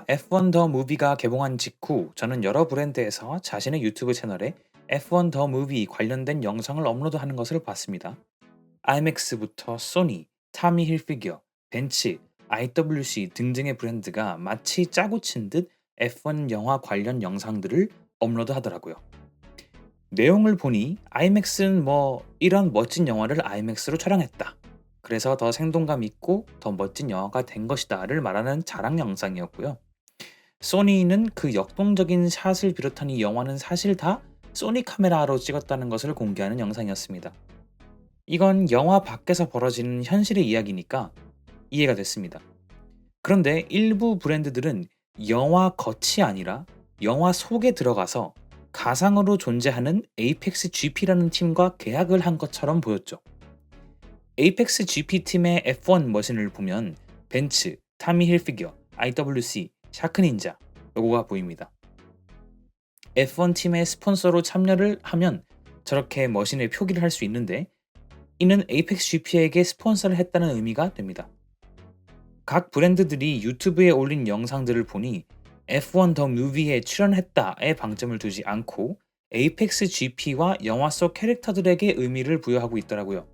F1 더 무비가 개봉한 직후 저는 여러 브랜드에서 자신의 유튜브 채널에 F1 더 무비 관련된 영상을 업로드하는 것을 봤습니다. IMAX부터 소니, 타미 힐피겨, 벤츠, IWC 등등의 브랜드가 마치 짜고 친 듯 F1 영화 관련 영상들을 업로드하더라고요. 내용을 보니 IMAX는 이런 멋진 영화를 IMAX로 촬영했다. 그래서 더 생동감 있고 더 멋진 영화가 된 것이다를 말하는 자랑 영상이었고요. 소니는 그 역동적인 샷을 비롯한 이 영화는 사실 다 소니 카메라로 찍었다는 것을 공개하는 영상이었습니다. 이건 영화 밖에서 벌어지는 현실의 이야기니까 이해가 됐습니다. 그런데 일부 브랜드들은 영화 겉이 아니라 영화 속에 들어가서 가상으로 존재하는 에이펙스 GP라는 팀과 계약을 한 것처럼 보였죠. 에이펙스 GP 팀의 F1 머신을 보면 벤츠, 타미 힐피겨, IWC, 샤크닌자 로고가 보입니다. F1 팀의 스폰서로 참여를 하면 저렇게 머신의 표기를 할 수 있는데 이는 에이펙스 GP에게 스폰서를 했다는 의미가 됩니다. 각 브랜드들이 유튜브에 올린 영상들을 보니 F1 더 무비에 출연했다에 방점을 두지 않고 에이펙스 GP와 영화 속 캐릭터들에게 의미를 부여하고 있더라고요.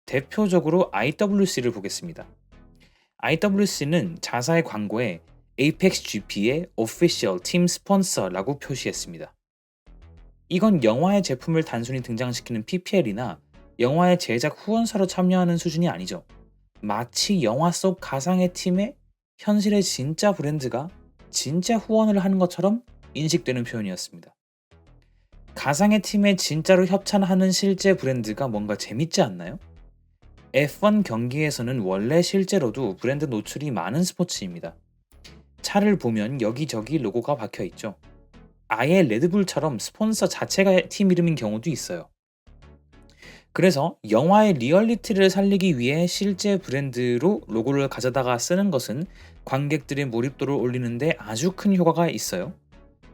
대표적으로 IWC를 보겠습니다. IWC는 자사의 광고에 에이펙스 GP의 Official Team Sponsor라고 표시했습니다. 이건 영화의 제품을 단순히 등장시키는 PPL이나 영화의 제작 후원사로 참여하는 수준이 아니죠. 마치 영화 속 가상의 팀에 현실의 진짜 브랜드가 진짜 후원을 하는 것처럼 인식되는 표현이었습니다. 가상의 팀에 진짜로 협찬하는 실제 브랜드가 뭔가 재밌지 않나요? F1 경기에서는 원래 실제로도 브랜드 노출이 많은 스포츠입니다. 차를 보면 여기저기 로고가 박혀 있죠. 아예 레드불처럼 스폰서 자체가 팀 이름인 경우도 있어요. 그래서 영화의 리얼리티를 살리기 위해 실제 브랜드로 로고를 가져다가 쓰는 것은 관객들의 몰입도를 올리는데 아주 큰 효과가 있어요.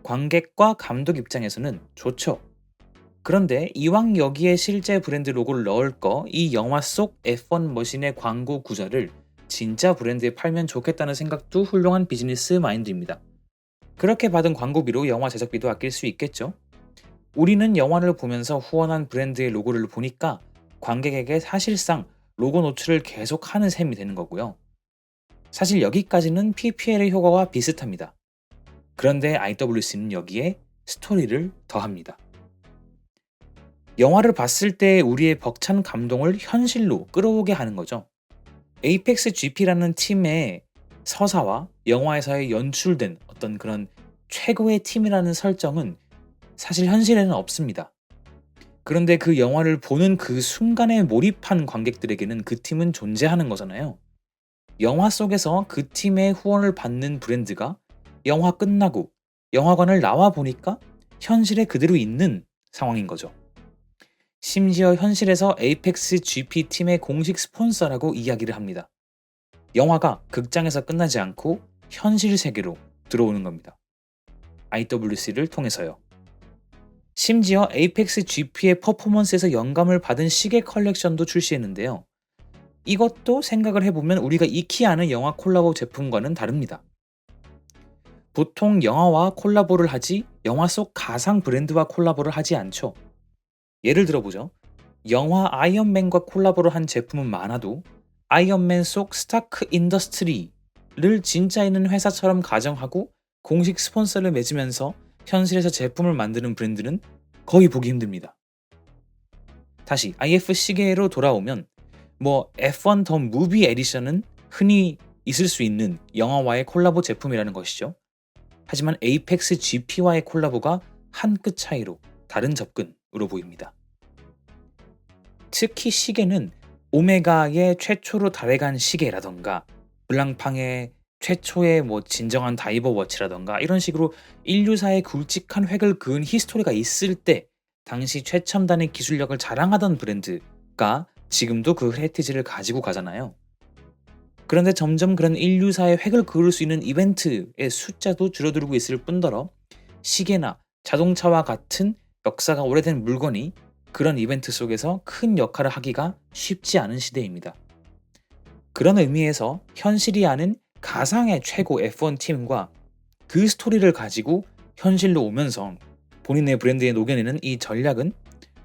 관객과 감독 입장에서는 좋죠. 그런데 이왕 여기에 실제 브랜드 로고를 넣을 거 이 영화 속 F1 머신의 광고 구절을 진짜 브랜드에 팔면 좋겠다는 생각도 훌륭한 비즈니스 마인드입니다. 그렇게 받은 광고비로 영화 제작비도 아낄 수 있겠죠? 우리는 영화를 보면서 후원한 브랜드의 로고를 보니까 관객에게 사실상 로고 노출을 계속하는 셈이 되는 거고요. 사실 여기까지는 PPL의 효과와 비슷합니다. 그런데 IWC는 여기에 스토리를 더합니다. 영화를 봤을 때 우리의 벅찬 감동을 현실로 끌어오게 하는 거죠. 에이펙스 GP라는 팀의 서사와 영화에서의 연출된 어떤 그런 최고의 팀이라는 설정은 사실 현실에는 없습니다. 그런데 그 영화를 보는 그 순간에 몰입한 관객들에게는 그 팀은 존재하는 거잖아요. 영화 속에서 그 팀의 후원을 받는 브랜드가 영화 끝나고 영화관을 나와 보니까 현실에 그대로 있는 상황인 거죠. 심지어 현실에서 에이펙스 GP 팀의 공식 스폰서라고 이야기를 합니다. 영화가 극장에서 끝나지 않고 현실 세계로 들어오는 겁니다. IWC를 통해서요. 심지어 에이펙스 GP의 퍼포먼스에서 영감을 받은 시계 컬렉션도 출시했는데요. 이것도 생각을 해보면 우리가 익히 아는 영화 콜라보 제품과는 다릅니다. 보통 영화와 콜라보를 하지 영화 속 가상 브랜드와 콜라보를 하지 않죠. 예를 들어보죠. 영화 아이언맨과 콜라보를 한 제품은 많아도 아이언맨 속 스타크 인더스트리를 진짜 있는 회사처럼 가정하고 공식 스폰서를 맺으면서 현실에서 제품을 만드는 브랜드는 거의 보기 힘듭니다. 다시 IF 시계로 돌아오면 F1 더 무비 에디션은 흔히 있을 수 있는 영화와의 콜라보 제품이라는 것이죠. 하지만 에이펙스 GP와의 콜라보가 한 끗 차이로 다른 접근으로 보입니다. 특히 시계는 오메가의 최초로 달에 간 시계라던가 블랑팡의 최초의 진정한 다이버 워치라던가 이런 식으로 인류사의 굵직한 획을 그은 히스토리가 있을 때 당시 최첨단의 기술력을 자랑하던 브랜드가 지금도 그 헤리티지를 가지고 가잖아요. 그런데 점점 그런 인류사의 획을 그을 수 있는 이벤트의 숫자도 줄어들고 있을 뿐더러 시계나 자동차와 같은 역사가 오래된 물건이 그런 이벤트 속에서 큰 역할을 하기가 쉽지 않은 시대입니다. 그런 의미에서 현실이 아닌 가상의 최고 F1 팀과 그 스토리를 가지고 현실로 오면서 본인의 브랜드에 녹여내는 이 전략은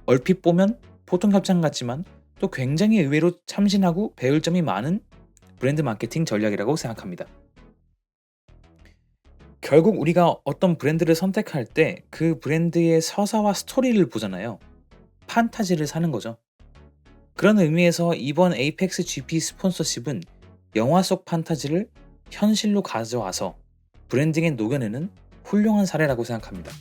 얼핏 보면 보통 협찬 같지만 또 굉장히 의외로 참신하고 배울 점이 많은 브랜드 마케팅 전략이라고 생각합니다. 결국 우리가 어떤 브랜드를 선택할 때 그 브랜드의 서사와 스토리를 보잖아요. 판타지를 사는 거죠. 그런 의미에서 이번 에이펙스 GP 스폰서십은 영화 속 판타지를 현실로 가져와서 브랜딩에 녹여내는 훌륭한 사례라고 생각합니다.